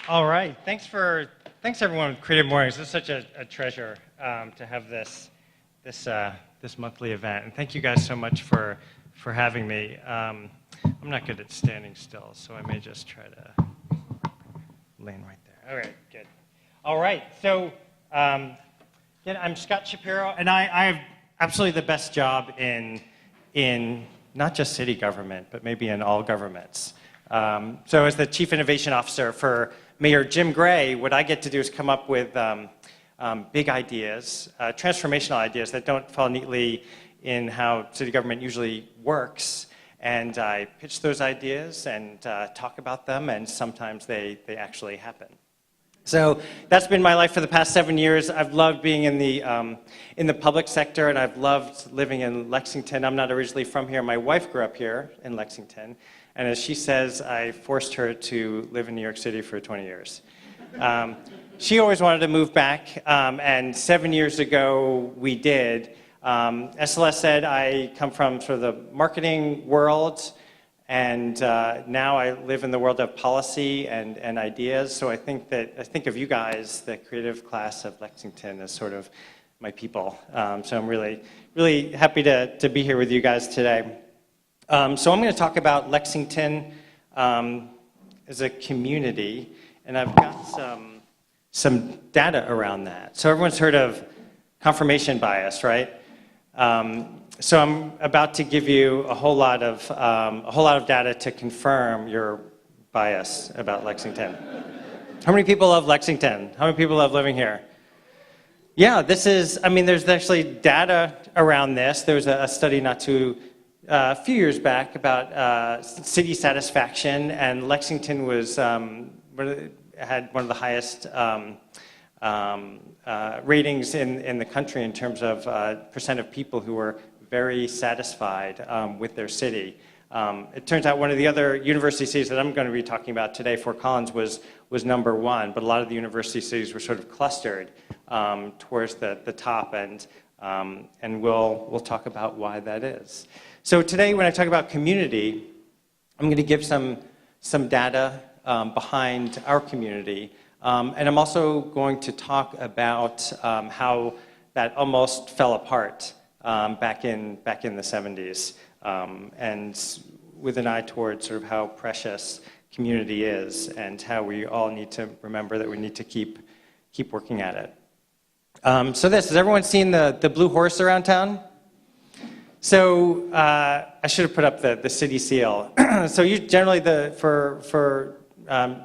All right, thanks everyone with Creative Mornings. This is such a treasure to have this monthly event, and thank you guys so much for having me. I'm not good at standing still, so I may just try to land right there. All right, good. All right, so I'm Scott Shapiro, and I have absolutely the best job in not just city government, but maybe in all governments. So as the Chief Innovation Officer for Mayor Jim Gray, what I get to do is come up with big ideas, transformational ideas that don't fall neatly in how city government usually works. And I pitch those ideas and talk about them, and sometimes they actually happen. So that's been my life for the past 7 years. I've loved being in the public sector, and I've loved living in Lexington. I'm not originally from here. My wife grew up here in Lexington. And as she says, I forced her to live in New York City for 20 years. She always wanted to move back, and 7 years ago we did. As Celeste said, I come from sort of the marketing world, and now I live in the world of policy and ideas. So I think of you guys, the creative class of Lexington, as sort of my people. So I'm really happy to be here with you guys today. So I'm going to talk about Lexington as a community, and I've got some data around that. So everyone's heard of confirmation bias, right? So I'm about to give you a whole lot of data to confirm your bias about Lexington. How many people love Lexington? How many people love living here? Yeah, there's actually data around this. There was a study a few years back about city satisfaction, and Lexington had one of the highest ratings in the country in terms of percent of people who were very satisfied with their city. It turns out one of the other university cities that I'm going to be talking about today, Fort Collins, was number one, but a lot of the university cities were sort of clustered towards the top end, and we'll talk about why that is. So today, when I talk about community, I'm going to give some data behind our community, and I'm also going to talk about how that almost fell apart back in the 70s, and with an eye towards sort of how precious community is, and how we all need to remember that we need to keep working at it. So has everyone seen the blue horse around town? So I should have put up the city seal. So generally, for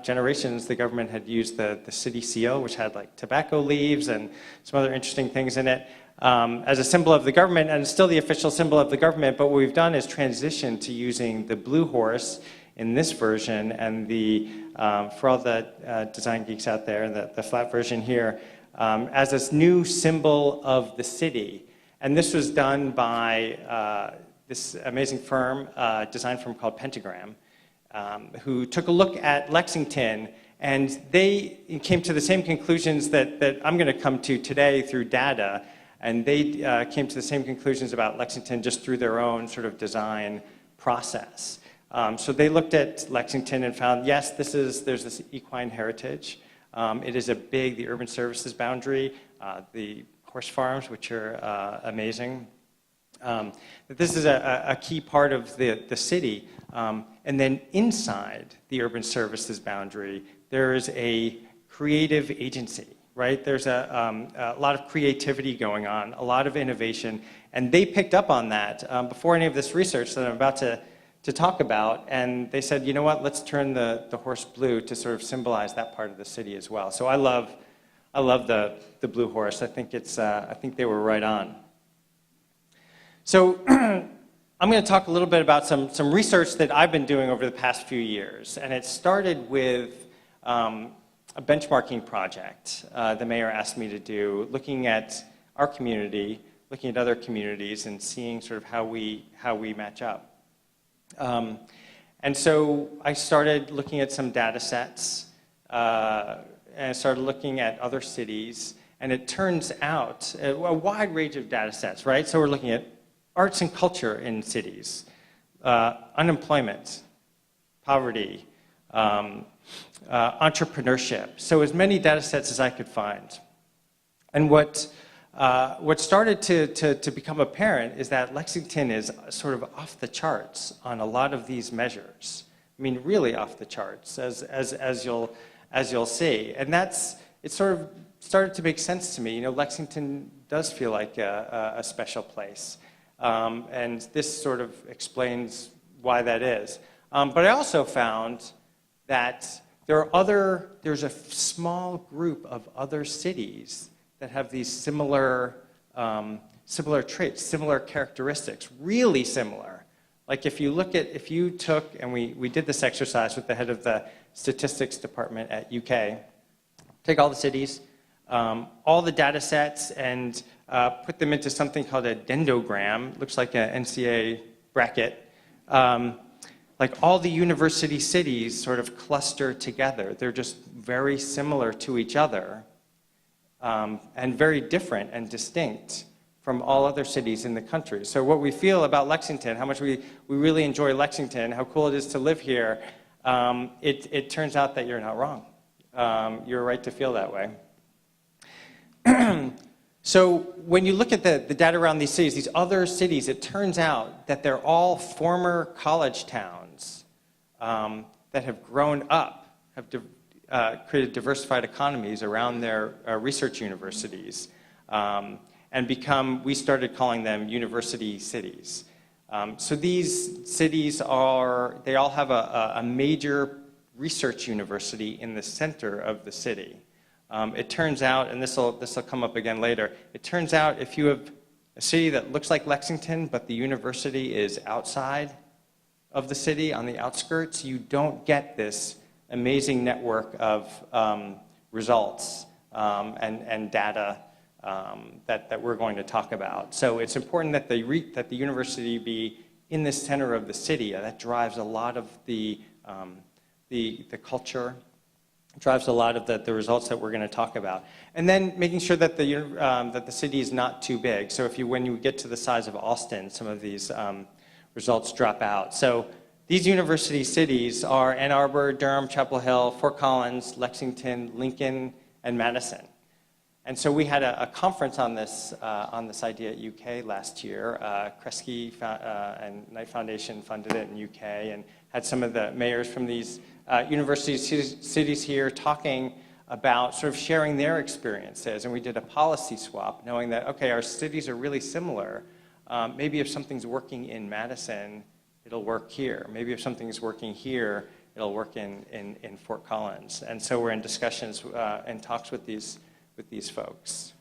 generations, the government had used the city seal, which had like tobacco leaves and some other interesting things in it, as a symbol of the government, and it's still the official symbol of the government. But what we've done is transition to using the blue horse in this version, and for all the design geeks out there, the flat version here, as this new symbol of the city. And this was done by this amazing design firm called Pentagram, who took a look at Lexington, and they came to the same conclusions that I'm going to come to today through data, and they came to the same conclusions about Lexington just through their own sort of design process. So they looked at Lexington and found, yes, there's this equine heritage. It is the urban services boundary, the horse farms, which are amazing. This is a key part of the city. And then inside the urban services boundary, there is a creative agency, right? There's a lot of creativity going on, a lot of innovation. And they picked up on that before any of this research that I'm about to talk about. And they said, you know what, let's turn the horse blue to sort of symbolize that part of the city as well. So I love the blue horse. I think they were right on. So I'm going to talk a little bit about some research that I've been doing over the past few years. And it started with a benchmarking project the mayor asked me to do, looking at our community, looking at other communities, and seeing sort of how we match up. And so I started looking at some data sets, and I started looking at other cities, and it turns out a wide range of data sets, right? So we're looking at arts and culture in cities, unemployment, poverty, entrepreneurship. So as many data sets as I could find. And what started to become apparent is that Lexington is sort of off the charts on a lot of these measures. I mean, really off the charts, as you'll see. And it sort of started to make sense to me. You know, Lexington does feel like a special place. And this sort of explains why that is. But I also found that there's a small group of other cities that have these similar traits, similar characteristics, really similar. Like if you took, and we did this exercise with the head of the statistics department at UK, take all the cities, all the data sets, and put them into something called a dendrogram. Looks like an NCAA bracket. Like all the university cities sort of cluster together. They're just very similar to each other, and very different and distinct from all other cities in the country. So what we feel about Lexington, how much we really enjoy Lexington, how cool it is to live here, it turns out that you're not wrong. You're right to feel that way. So when you look at the data around these cities, these other cities, it turns out that they're all former college towns that have grown up, have created diversified economies around their research universities, and we started calling them university cities. So these cities they all have a major research university in the center of the city. It turns out, and this will come up again later, it turns out if you have a city that looks like Lexington, but the university is outside of the city, on the outskirts, you don't get this amazing network of results and data that we're going to talk about. So it's important that the university be in the center of the city. That drives a lot of the culture, drives a lot of the results that we're going to talk about. And then making sure that the city is not too big. So when you get to the size of Austin, some of these results drop out. So these university cities are Ann Arbor, Durham, Chapel Hill, Fort Collins, Lexington, Lincoln, and Madison. And so we had a conference on this idea at UK last year. Kresge and Knight Foundation funded it in UK and had some of the mayors from these university cities here talking about sort of sharing their experiences. And we did a policy swap, knowing that, okay, our cities are really similar. Maybe if something's working in Madison, it'll work here. Maybe if something's working here, it'll work in Fort Collins. And so we're in discussions and talks with these folks.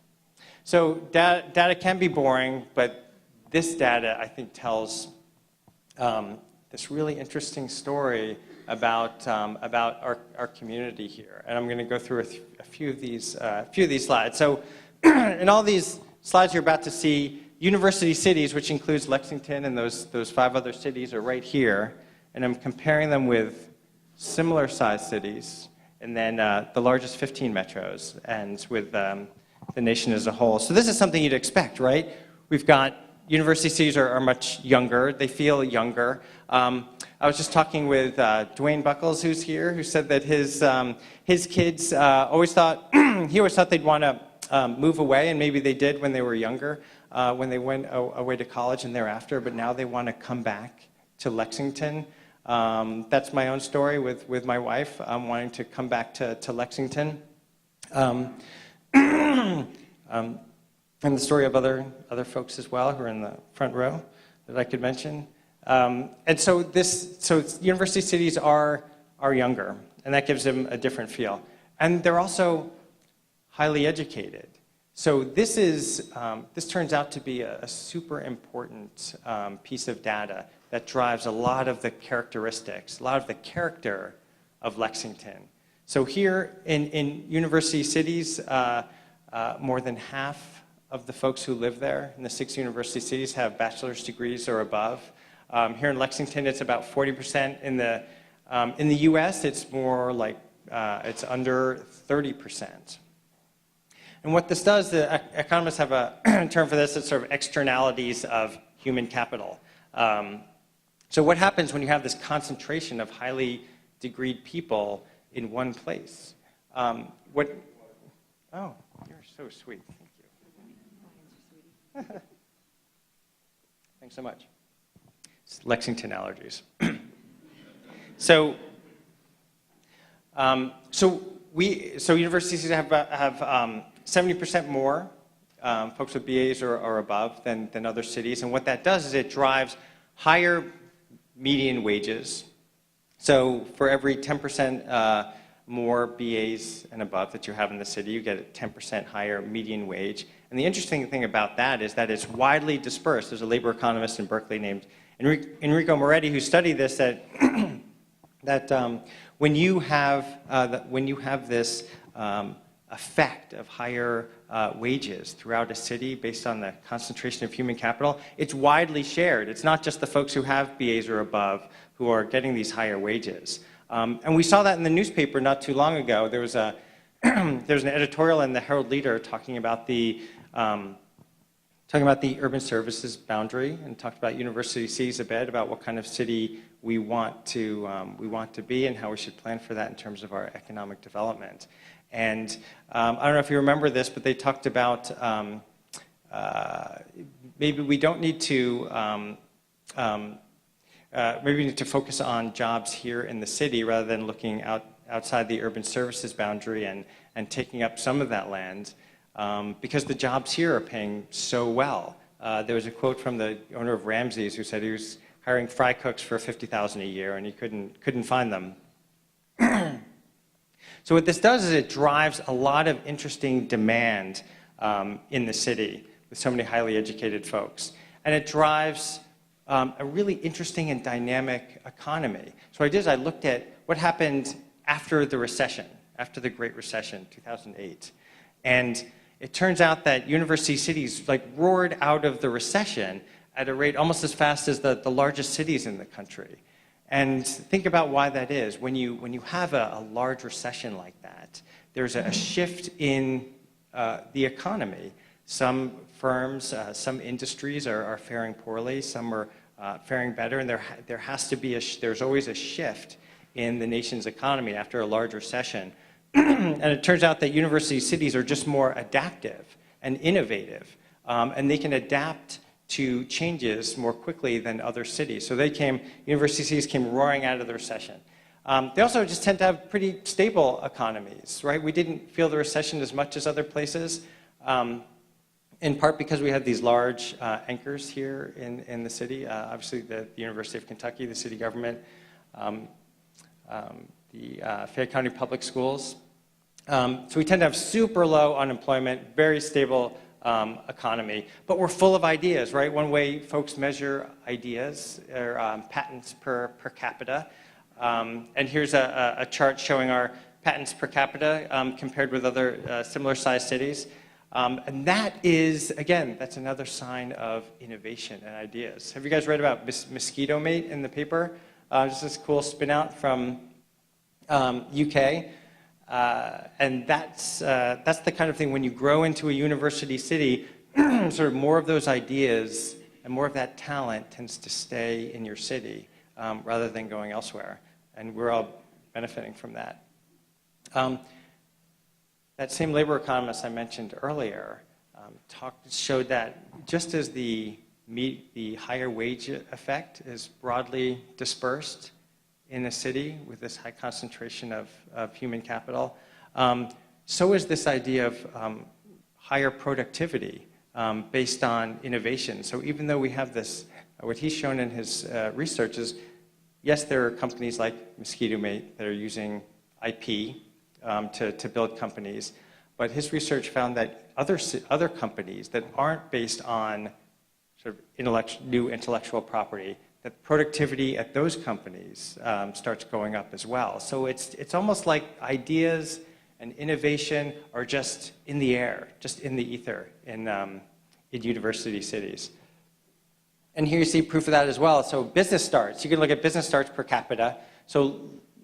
So data can be boring, but this data, I think, tells this really interesting story about our community here. And I'm going to go through a few of these slides. So in all these slides you're about to see, university cities, which includes Lexington and those 5 other cities, are right here. And I'm comparing them with similar sized cities, and then the largest 15 metros, and with the nation as a whole. So this is something you'd expect, right? We've got university cities are much younger. They feel younger. I was just talking with Dwayne Buckles, who's here, who said that his kids always thought they'd want to move away, and maybe they did when they were younger, when they went away to college and thereafter, but now they want to come back to Lexington. That's my own story with my wife. I'm wanting to come back to Lexington. And the story of other folks as well who are in the front row that I could mention. And so university cities are younger, and that gives them a different feel. And they're also highly educated. So this turns out to be a super important piece of data that drives a lot of the characteristics, a lot of the character of Lexington. So here in university cities, more than half of the folks who live there in the 6 university cities have bachelor's degrees or above. Here in Lexington, it's about 40%. In the US, it's more like, it's under 30%. And what this does, the economists have a term for this, it's sort of externalities of human capital. So what happens when you have this concentration of highly degreed people in one place? Oh, you're so sweet. Thank you. Thanks so much. It's Lexington allergies. So universities have 70% more folks with BAs or above than other cities, and what that does is it drives higher median wages. So for every 10% more BAs and above that you have in the city, you get a 10% higher median wage. And the interesting thing about that is that it's widely dispersed. There's a labor economist in Berkeley named Enrico Moretti who studied this, that when you have this effect of higher wages throughout a city based on the concentration of human capital, it's widely shared. It's not just the folks who have BAs or above who are getting these higher wages. And we saw that in the newspaper not too long ago. There was an editorial in the Herald Leader talking about the urban services boundary, and talked about university cities a bit, about what kind of city we want to be and how we should plan for that in terms of our economic development. And I don't know if you remember this, but they talked about maybe we don't need to maybe we need to focus on jobs here in the city rather than looking outside the urban services boundary and taking up some of that land, because the jobs here are paying so well. There was a quote from the owner of Ramsey's who said he was hiring fry cooks for $50,000 a year and he couldn't find them. So what this does is it drives a lot of interesting demand in the city with so many highly educated folks. And it drives a really interesting and dynamic economy. So what I did is I looked at what happened after the recession, after the Great Recession, 2008. And it turns out that university cities roared out of the recession at a rate almost as fast as the largest cities in the country. And think about why that is. When you have a large recession like that, there's a shift in the economy. Some firms, some industries are faring poorly, some are faring better, and there has to be there's always a shift in the nation's economy after a large recession. And it turns out that university cities are just more adaptive and innovative, and they can adapt to changes more quickly than other cities. So university cities came roaring out of the recession. They also just tend to have pretty stable economies, right? We didn't feel the recession as much as other places, in part because we had these large anchors here in the city. Obviously, the University of Kentucky, the city government, the Fayette County Public Schools. So we tend to have super low unemployment, very stable economy, but we're full of ideas, right? One way folks measure ideas are patents per capita. And here's a chart showing our patents per capita compared with other similar-sized cities. And that is, again, that's another sign of innovation and ideas. Have you guys read about Mosquito Mate in the paper? Just this cool spin-out from UK. And that's the kind of thing, when you grow into a university city, sort of more of those ideas and more of that talent tends to stay in your city rather than going elsewhere. And we're all benefiting from that. That same labor economist I mentioned earlier showed that just as the higher wage effect is broadly dispersed in a city with this high concentration of human capital, so is this idea of higher productivity based on innovation. So even though we have this, what he's shown in his research is, yes, there are companies like Mosquito Mate that are using IP to build companies, But his research found that other companies that aren't based on sort of new intellectual property, that productivity at those companies starts going up as well. So it's almost like ideas and innovation are just in the air, just in the ether in university cities. And here you see proof of that as well. So business starts, you can look at business starts per capita. So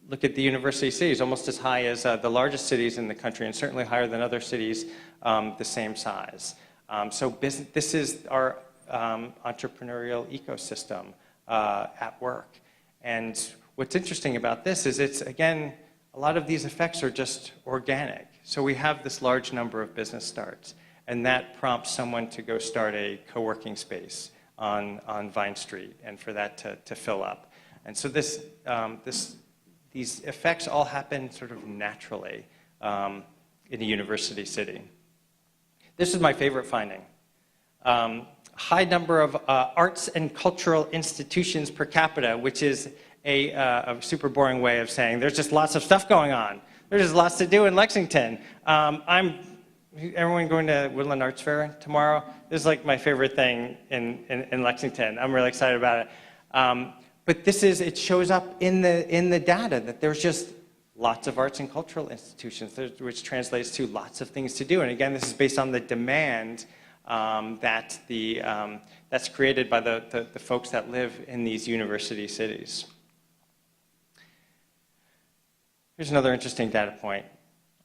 look at the university cities, almost as high as the largest cities in the country, and certainly higher than other cities the same size. So this is our entrepreneurial ecosystem at work. And what's interesting about this is it's, again, a lot of these effects are just organic. So we have this large number of business starts, and that prompts someone to go start a co-working space on Vine Street, and for that to fill up. And so these effects all happen sort of naturally in a university city. This is my favorite finding. High number of arts and cultural institutions per capita, which is a super boring way of saying there's just lots of stuff going on. There's just lots to do in Lexington. Everyone going to Woodland Arts Fair tomorrow? This is like my favorite thing in Lexington. I'm really excited about it. But it shows up in the data that there's just lots of arts and cultural institutions, which translates to lots of things to do. And again, this is based on the demand that's created by the folks that live in these university cities. Here's another interesting data point.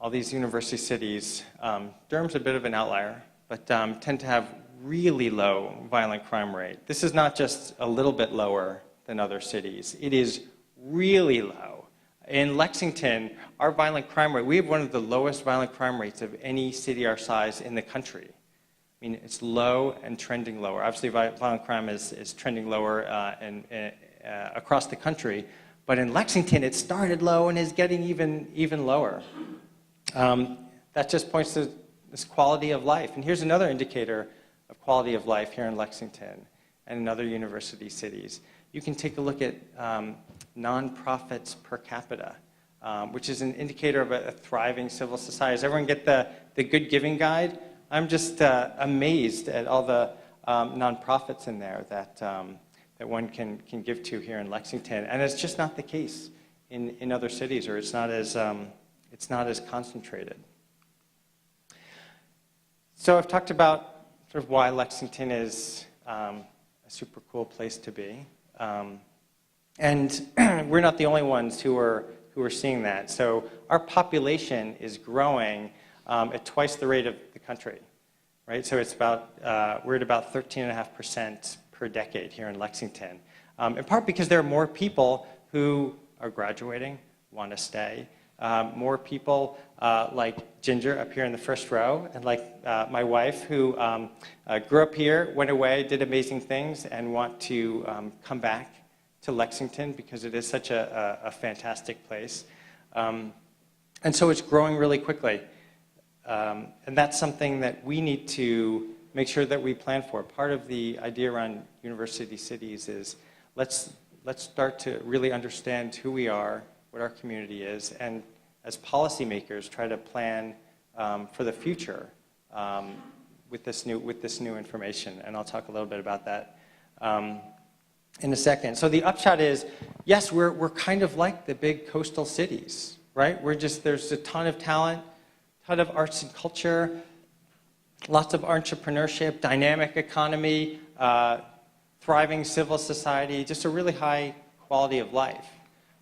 All these university cities, Durham's a bit of an outlier, but tend to have really low violent crime rate. This is not just a little bit lower than other cities. It is really low. In Lexington, our violent crime rate, we have one of the lowest violent crime rates of any city our size in the country. I mean, it's low and trending lower. Obviously, violent crime is trending lower across the country, but in Lexington, it started low and is getting even lower. That just points to this quality of life. And here's another indicator of quality of life here in Lexington and in other university cities. You can take a look at nonprofits per capita, which is an indicator of a thriving civil society. Does everyone get the Good Giving Guide? I'm just amazed at all the nonprofits in there that one can give to here in Lexington. And it's just not the case in other cities, or it's not as concentrated. So I've talked about sort of why Lexington is a super cool place to be. And we're not the only ones who are seeing that. So our population is growing at twice the rate of the country, right? So it's we're at about 13.5% per decade here in Lexington. In part because there are more people who are graduating, want to stay. More people like Ginger up here in the first row, and like my wife, who grew up here, went away, did amazing things, and want to come back to Lexington because it is such a fantastic place. And so it's growing really quickly. And that's something that we need to make sure that we plan for. Part of the idea around university cities is let's start to really understand who we are, what our community is, and as policymakers try to plan for the future with this new information. And I'll talk a little bit about that in a second. So the upshot is, yes, we're kind of like the big coastal cities, right? There's a ton of talent, ton of arts and culture, lots of entrepreneurship, dynamic economy, thriving civil society, just a really high quality of life.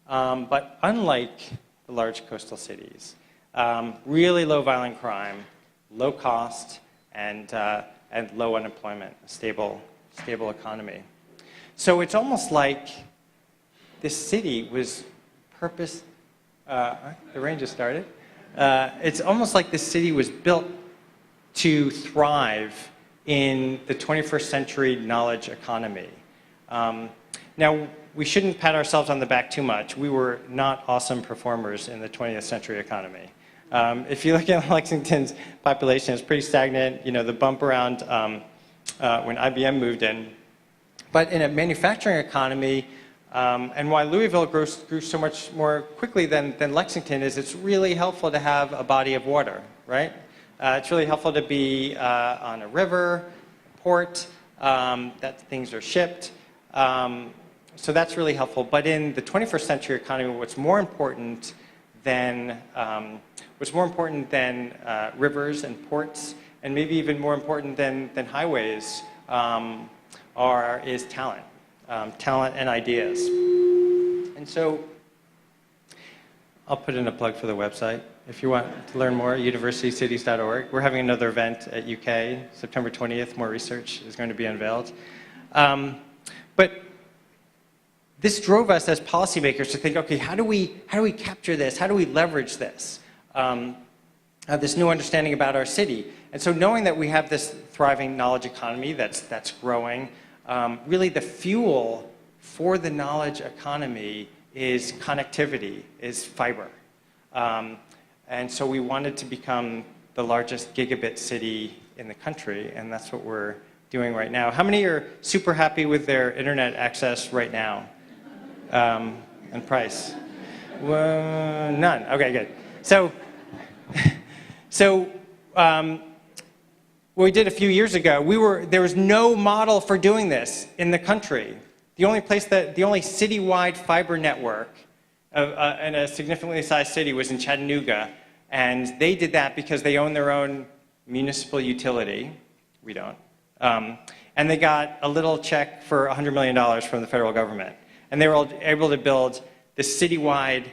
But unlike the large coastal cities, really low violent crime, low cost, and low unemployment, a stable economy. So it's almost like this city was the rain just started. It's almost like this city was built to thrive in the 21st century knowledge economy. Now, we shouldn't pat ourselves on the back too much. We were not awesome performers in the 20th century economy. If you look at Lexington's population, it's pretty stagnant. You know, the bump around when IBM moved in. But in a manufacturing economy, and why Louisville grew so much more quickly than Lexington is it's really helpful to have a body of water, right? It's really helpful to be on a river, port, that things are shipped. So that's really helpful. But in the 21st century economy, what's more important than rivers and ports, and maybe even more important than highways, is talent, talent and ideas. And so I'll put in a plug for the website. If you want to learn more, universitycities.org. We're having another event at UK, September 20th. More research is going to be unveiled. But this drove us as policymakers to think, okay, how do we capture this? How do we leverage this? This new understanding about our city. And so knowing that we have this thriving knowledge economy that's growing, really the fuel for the knowledge economy is connectivity, is fiber. And so we wanted to become the largest gigabit city in the country, and that's what we're doing right now. How many are super happy with their internet access right now? And price? None. Okay, good. So what we did a few years ago, there was no model for doing this in the country. The only citywide fiber network in a significantly sized city was in Chattanooga, and they did that because they own their own municipal utility. We don't. And they got a little check for $100 million from the federal government. And they were able to build this citywide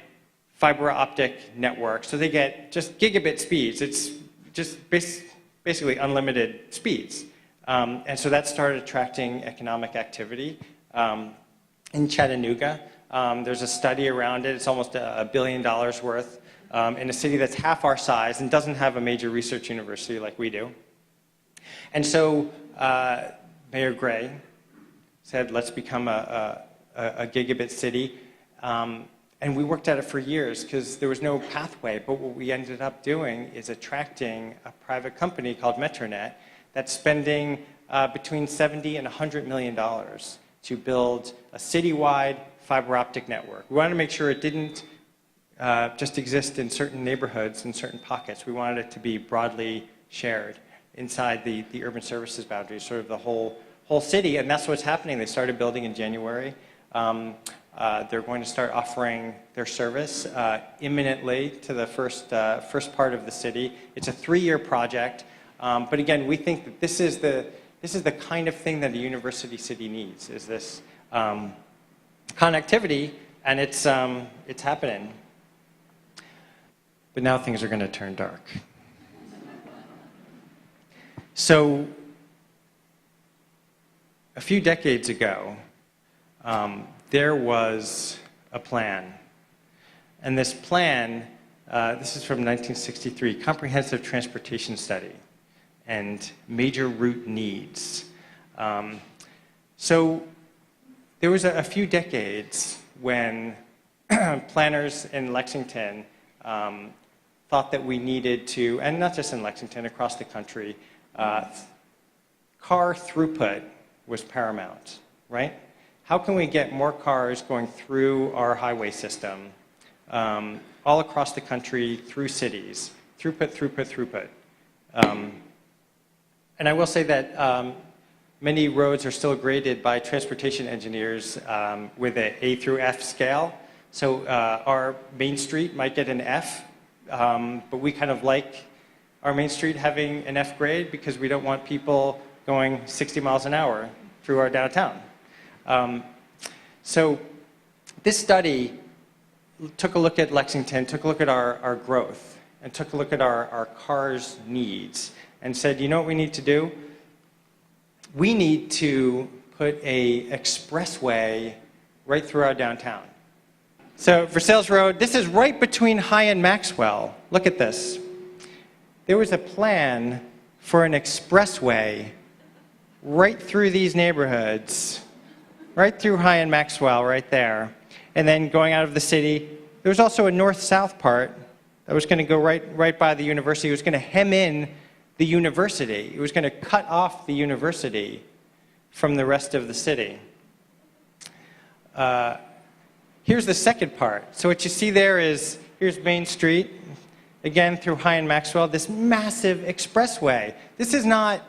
fiber optic network. So they get just gigabit speeds. It's just basically unlimited speeds. And so that started attracting economic activity in Chattanooga. There's a study around it. It's almost $1 billion worth in a city that's half our size and doesn't have a major research university like we do. And so Mayor Gray said, let's become a gigabit city. And we worked at it for years because there was no pathway. But what we ended up doing is attracting a private company called Metronet that's spending between $70 and $100 million to build a citywide fiber optic network. We wanted to make sure it didn't just exist in certain neighborhoods, in certain pockets. We wanted it to be broadly shared inside the urban services boundaries, sort of the whole city, and that's what's happening. They started building in January. They're going to start offering their service imminently to the first part of the city. It's a 3-year project, but again, we think that this is the kind of thing that a university city needs, is this connectivity, and it's happening. But now things are going to turn dark. So a few decades ago, there was a plan. And this plan, this is from 1963, Comprehensive Transportation Study and Major Route Needs. So there was a few decades when planners in Lexington thought that we needed to, and not just in Lexington, across the country, car throughput was paramount, right? How can we get more cars going through our highway system all across the country, through cities? Throughput. And I will say that many roads are still graded by transportation engineers with an A through F scale. So our Main Street might get an F, but we kind of like our Main Street having an F grade because we don't want people going 60 miles an hour through our downtown. So this study took a look at Lexington, took a look at our growth, and took a look at our cars' needs, and said, you know what we need to do? We need to put an expressway right through our downtown. So Versailles Road, this is right between High and Maxwell. Look at this. There was a plan for an expressway right through these neighborhoods, right through High and Maxwell, right there. And then going out of the city, there was also a north-south part that was going to go right by the university. It was going to hem in the university. It was going to cut off the university from the rest of the city. Here's the second part. So what you see there is, here's Main Street. again, through High and Maxwell, this massive expressway. This is not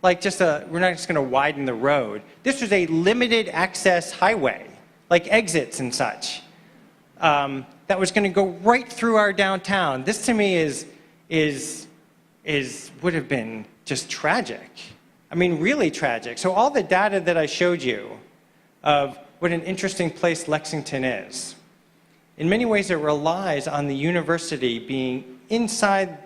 like we're not just going to widen the road. This was a limited access highway, like exits and such, that was going to go right through our downtown. This to me would have been just tragic. I mean, really tragic. So all the data that I showed you of what an interesting place Lexington is, in many ways it relies on the university being inside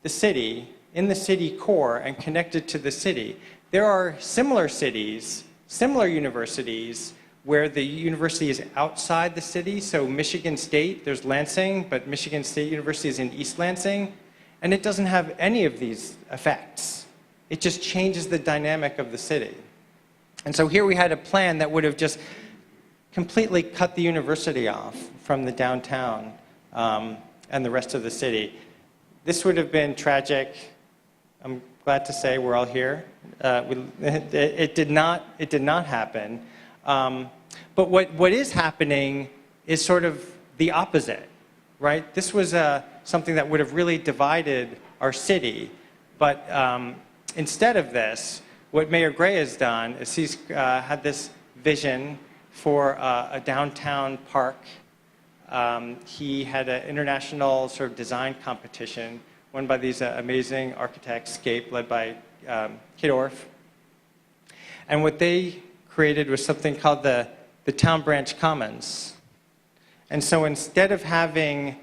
the city, in the city core, and connected to the city. There are similar cities, similar universities, where the university is outside the city. So Michigan State, there's Lansing, but Michigan State University is in East Lansing, and it doesn't have any of these effects. It just changes the dynamic of the city. And so here we had a plan that would have just completely cut the university off from the downtown and the rest of the city. This would have been tragic. I'm glad to say we're all here. It did not happen. But what is happening is sort of the opposite, right? This was something that would have really divided our city. But instead of this, what Mayor Gray has done is he's had this vision for a downtown park. He had an international sort of design competition won by these amazing architects, Scape, led by Kidorf. And what they created was something called the Town Branch Commons. And so instead of having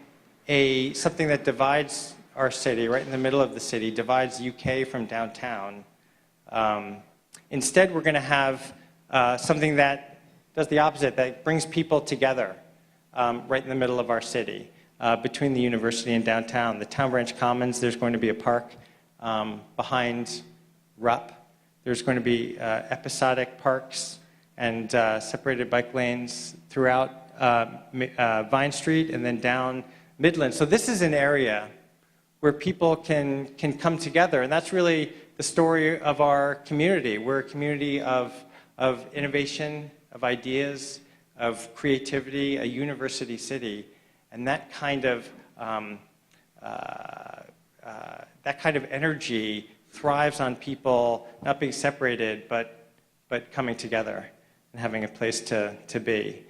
something that divides our city, right in the middle of the city, divides UK from downtown, instead we're going to have something that does the opposite, that brings people together right in the middle of our city, between the university and downtown. The Town Branch Commons, there's going to be a park behind RUP. There's going to be episodic parks and separated bike lanes throughout Vine Street and then down Midland. So this is an area where people can come together, and that's really the story of our community. We're a community of innovation, of ideas, of creativity, a university city, and that kind of energy thrives on people not being separated, but coming together and having a place to be.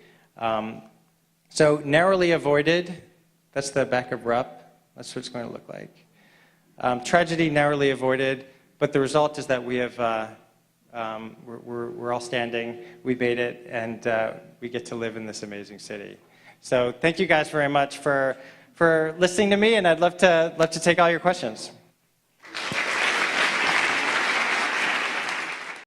So narrowly avoided, that's the back of RUP. That's what it's going to look like. Tragedy narrowly avoided, but the result is that we have, we're all standing, we made it, and we get to live in this amazing city. So thank you guys very much for listening to me, and I'd love to take all your questions.